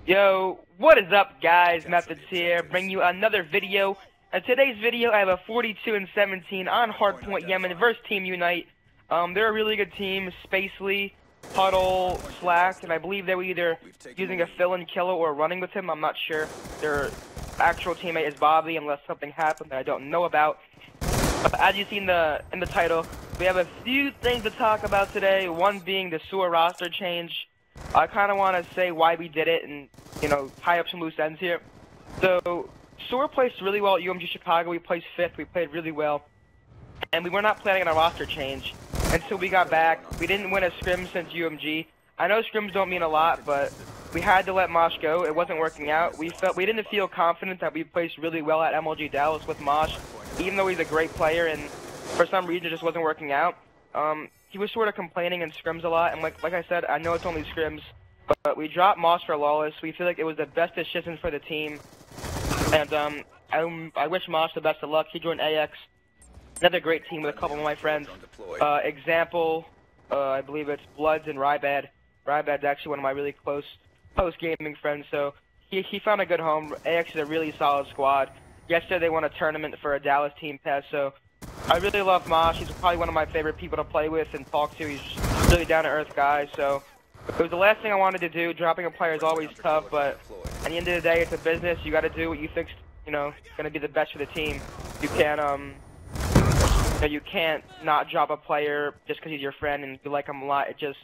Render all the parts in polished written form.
Yo, what is up, guys? Methods here, bring you another video. In today's video, I have a 42-17 on Hardpoint Yemen versus Team Unite. They're a really good team. Spacely, Huddle, Slack, and I believe they were either using a fill-in killer or running with him. I'm not sure. Their actual teammate is Bobby, unless something happened that I don't know about. But as you see in the title, we have a few things to talk about today. One being the sewer roster change. I kind of want to say why we did it and, you know, tie up some loose ends here. So, sewer placed really well at UMG Chicago. We placed 5th. We played really well. And we were not planning on a roster change until we got back. We didn't win a scrim since UMG. I know scrims don't mean a lot, but we had to let Mosh go. It wasn't working out. We didn't feel confident that we placed really well at MLG Dallas with Mosh, even though he's a great player, and for some reason it just wasn't working out. He was sort of complaining in scrims a lot, and like I said, I know it's only scrims, but we dropped Mosh for Lawless. We feel like it was the best decision for the team, and I wish Mosh the best of luck. He joined AX, another great team with a couple of my friends. Example, I believe it's Bloods and Rybad. Rybad's actually one of my really close gaming friends, so he found a good home. AX is a really solid squad. Yesterday they won a tournament for a Dallas team pass, so I really love Mosh. He's probably one of my favorite people to play with and talk to. He's just really down-to-earth guy, so it was the last thing I wanted to do. Dropping a player is always tough, but at the end of the day, it's a business. You got to do what you think's, you know, going to be the best for the team. You can't, you can't not drop a player just because he's your friend and you like him a lot. It just,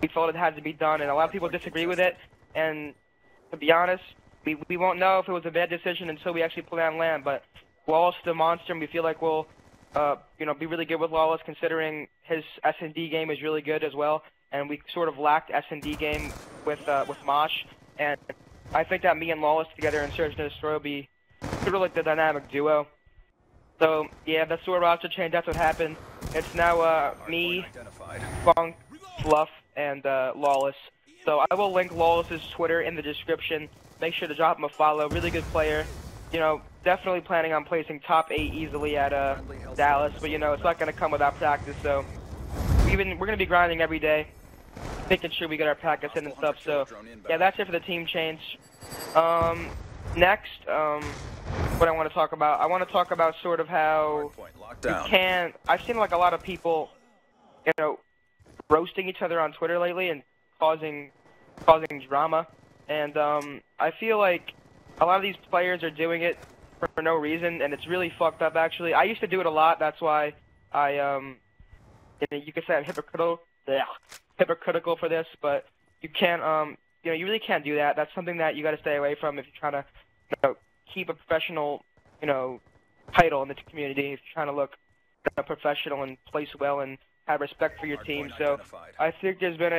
we felt it had to be done, and a lot of people disagree with it. And to be honest, we won't know if it was a bad decision until we actually play on land. But Lawless is a monster, and we feel like we'll, you know, be really good with Lawless, considering his S&D game is really good as well. And we sort of lacked S&D game with Mosh. And I think that me and Lawless together in Search and Destroy will be sort of like the dynamic duo. So yeah, the sewer roster change. That's what happened. It's now me, Funk, Fluff, and Lawless. So I will link Lawless's Twitter in the description. Make sure to drop him a follow. Really good player. You know, definitely planning on placing top 8 easily at Dallas, but you know, it's not going to come without practice. So we're going to be grinding every day, making sure we get our practice in and stuff. So yeah, that's it for the team change. Next, what I want to talk about, I want to talk about sort of how I've seen like a lot of people, you know, roasting each other on Twitter lately and causing drama, and I feel like a lot of these players are doing it for no reason, and it's really fucked up actually. I used to do it a lot. That's why you could say I'm hypocritical for this, but you can't you know, you really can't do that. That's something that you got to stay away from if you're trying to, you know, keep a professional, you know, title in the community. If you're trying to look professional and place well and have respect for your team. So I think there's been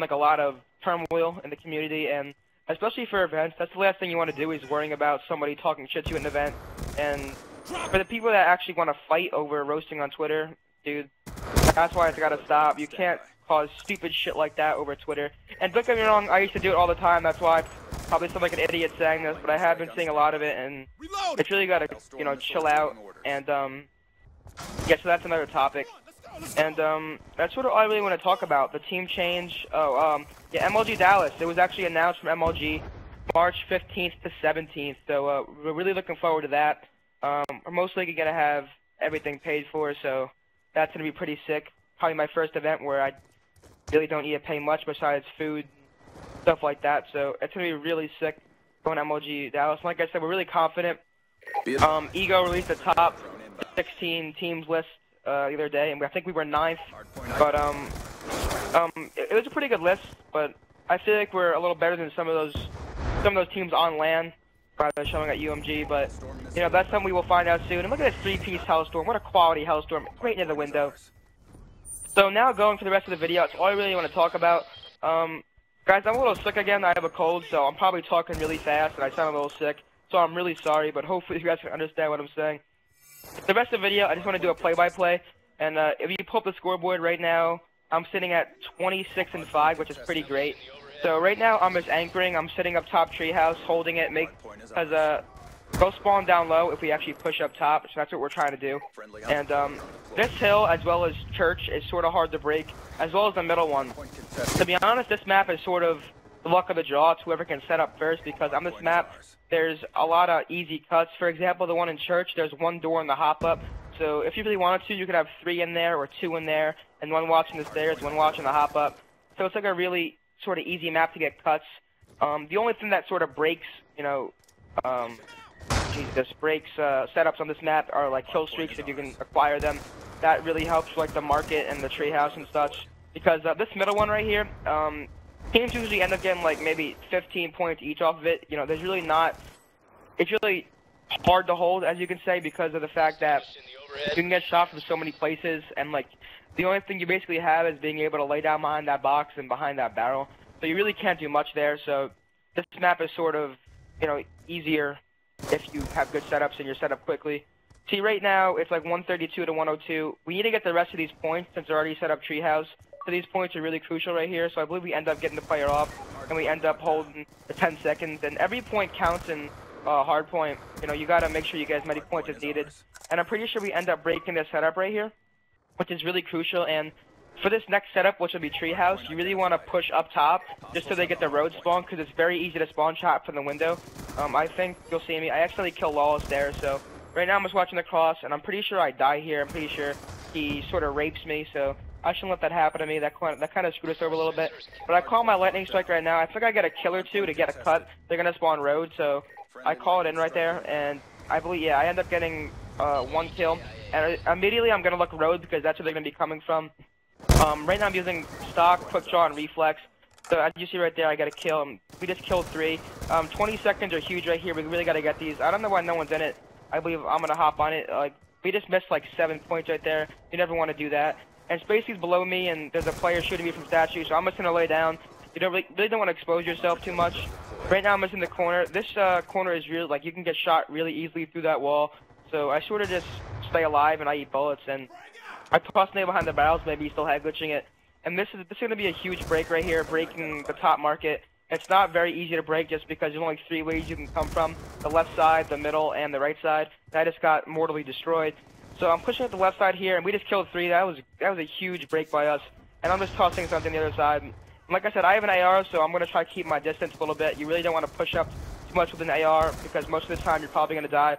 like a lot of turmoil in the community, and especially for events, that's the last thing you want to do is worrying about somebody talking shit to you at an event. And for the people that actually want to fight over roasting on Twitter, dude, that's why it's got to stop. You can't cause stupid shit like that over Twitter. And don't get me wrong, I used to do it all the time. That's why I probably sound like an idiot saying this, but I have been seeing a lot of it, and it's really got to, you know, chill out. And yeah, so that's another topic. And that's sort of all I really want to talk about. The team change. Yeah, MLG Dallas. It was actually announced from MLG March 15th to 17th. So we're really looking forward to that. We're most likely gonna have everything paid for, so that's gonna be pretty sick. Probably my first event where I really don't need to pay much besides food, stuff like that. So it's gonna be really sick going MLG Dallas. Like I said, we're really confident. Ego released the top 16 teams list the other day, and I think we were 9th. But it was a pretty good list. But I feel like we're a little better than some of those teams on LAN, rather showing at UMG. But you know, that's something we will find out soon. And look at this 3-piece Hellstorm. What a quality Hellstorm! Right near the window. So now going for the rest of the video, that's all I really want to talk about. Guys, I'm a little sick again. I have a cold, so I'm probably talking really fast, and I sound a little sick. So I'm really sorry, but hopefully you guys can understand what I'm saying. The rest of the video, I just want to do a play-by-play, and if you pull up the scoreboard right now, I'm sitting at 26-5, which is pretty great. So right now, I'm just anchoring. I'm sitting up top treehouse, holding it, go spawn down low if we actually push up top, so that's what we're trying to do. And this hill, as well as church, is sort of hard to break, as well as the middle one. To be honest, this map is sort of the luck of the draw. It's whoever can set up first, because on this map, there's a lot of easy cuts. For example, the one in church, there's one door in the hop-up. So if you really wanted to, you could have 3 in there or 2 in there, and 1 watching the stairs, 1 watching the hop-up. So it's like a really sort of easy map to get cuts. The only thing that sort of breaks, breaks setups on this map are like kill streaks if you can acquire them. That really helps like the market and the treehouse and such. Because this middle one right here, teams usually end up getting like maybe 15 points each off of it. There's really not. It's really hard to hold, as you can say, because of the fact that you can get shot from so many places, and like the only thing you basically have is being able to lay down behind that box and behind that barrel. So you really can't do much there. So this map is sort of, easier if you have good setups and you're set up quickly. See, right now it's like 132 to 102. We need to get the rest of these points since they're already set up treehouse. So these points are really crucial right here. So I believe we end up getting the player off, and we end up holding the 10 seconds. And every point counts in Hardpoint. You gotta make sure you get as many points as needed. And I'm pretty sure we end up breaking this setup right here, which is really crucial. And for this next setup, which will be treehouse, you really want to push up top just so they get the road spawn, because it's very easy to spawn shot from the window. I think you'll see me. I actually killed Lawless there, so right now I'm just watching the cross, and I'm pretty sure I die here. I'm pretty sure he sort of rapes me, so I shouldn't let that happen to me. That kind of screwed us over a little bit. But I call my lightning strike right now. I think I get a kill or 2 to get a cut. They're gonna spawn road, so I call it in right there, and I believe, yeah, I end up getting 1 kill, and immediately I'm gonna look road because that's where they're gonna be coming from. Right now I'm using stock, quick draw, and reflex. So as you see right there, I got a kill. We just killed 3. 20 seconds are huge right here. We really gotta get these. I don't know why no one's in it. I believe I'm gonna hop on it. Like, we just missed like 7 points right there. You never want to do that. And Spacey's below me, and there's a player shooting me from statue, so I'm just gonna lay down. You really don't want to expose yourself too much. Right now I'm just in the corner. This corner is real. Like, you can get shot really easily through that wall. So I sort of just stay alive and I eat bullets, and I toss Nate behind the barrels. Maybe he's still head glitching it. And this is going to be a huge break right here, breaking the top market. It's not very easy to break just because there's only 3 ways you can come from: the left side, the middle, and the right side. And I just got mortally destroyed. So I'm pushing at the left side here, and we just killed 3. That was a huge break by us. And I'm just tossing something the other side. And like I said, I have an AR, so I'm going to try to keep my distance a little bit. You really don't want to push up too much with an AR because most of the time you're probably going to die.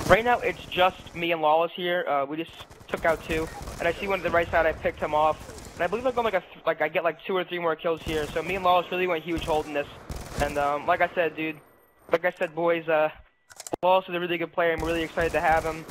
Right now it's just me and Lawless here. We just took out 2, and I see one to the right side. I picked him off, and I believe I'm going I get like 2 or 3 more kills here. So me and Lawless really went huge holding this. And like I said, boys, Lawless is a really good player, and we're really excited to have him.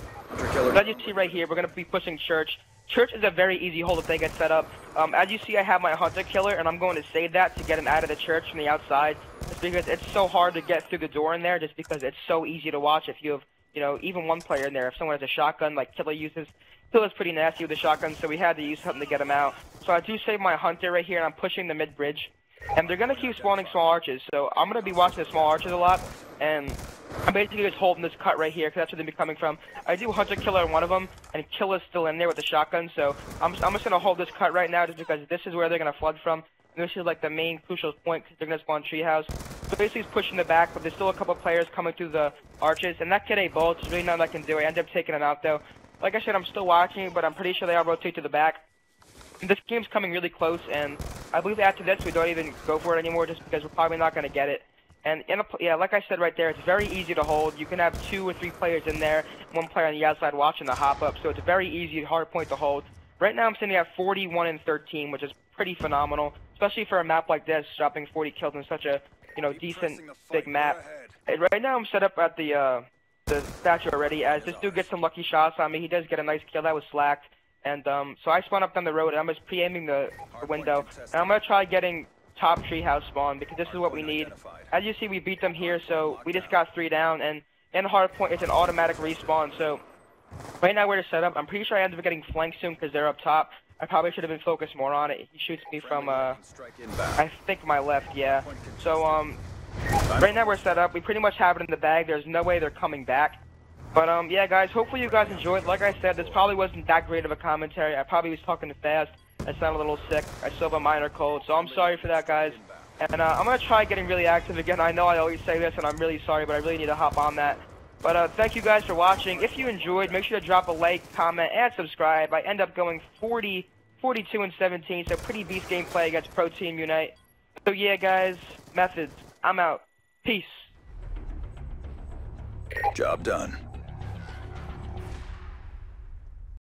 So as you see right here, we're going to be pushing Church. Church is a very easy hold if they get set up. As you see, I have my Hunter Killer, and I'm going to save that to get him out of the church from the outside. Just because it's so hard to get through the door in there, just because it's so easy to watch if you have, even one player in there. If someone has a shotgun, like Killer uses, Killer's pretty nasty with the shotgun, so we had to use something to get him out. So I do save my Hunter right here, and I'm pushing the mid-bridge. And they're going to keep spawning small arches, so I'm going to be watching the small arches a lot, and I'm basically just holding this cut right here, because that's where they'll be coming from. I do Hunter Killer on one of them, and Killer's still in there with the shotgun, so I'm just going to hold this cut right now, just because this is where they're going to flood from. And this is like the main crucial point, because they're going to spawn treehouse. So basically he's pushing the back, but there's still a couple of players coming through the arches, and that kid ate bullets. There's really nothing I can do. I end up taking him out, though. Like I said, I'm still watching, but I'm pretty sure they all rotate to the back. This game's coming really close, and I believe after this we don't even go for it anymore, just because we're probably not going to get it. And yeah, like I said right there, it's very easy to hold. You can have 2 or 3 players in there, 1 player on the outside watching the hop up, so it's a very easy hard point to hold. Right now I'm sitting at 41 and 13, which is pretty phenomenal, especially for a map like this, dropping 40 kills in such a decent big map. And right now I'm set up at the statue already, as this dude gets some lucky shots on me. He does get a nice kill. That was slacked. And so I spawn up down the road, and I'm just pre-aiming the window. And I'm going to try getting top treehouse spawn, because this is what we need. As you see, we beat them here, so we just got 3 down. And in Hardpoint, it's an automatic respawn. So right now we're just set up. I'm pretty sure I end up getting flanked soon, because they're up top. I probably should have been focused more on it. He shoots me from, I think, my left, yeah. So right now we're set up. We pretty much have it in the bag. There's no way they're coming back. But yeah, guys, hopefully you guys enjoyed. Like I said, this probably wasn't that great of a commentary. I probably was talking too fast. I sound a little sick. I still have a minor cold, so I'm sorry for that, guys. And I'm going to try getting really active again. I know I always say this, and I'm really sorry, but I really need to hop on that. But thank you guys for watching. If you enjoyed, make sure to drop a like, comment, and subscribe. I end up going 40, 42, and 17, so pretty beast gameplay against Pro Team Unite. So yeah, guys. Methods. I'm out. Peace. Job done.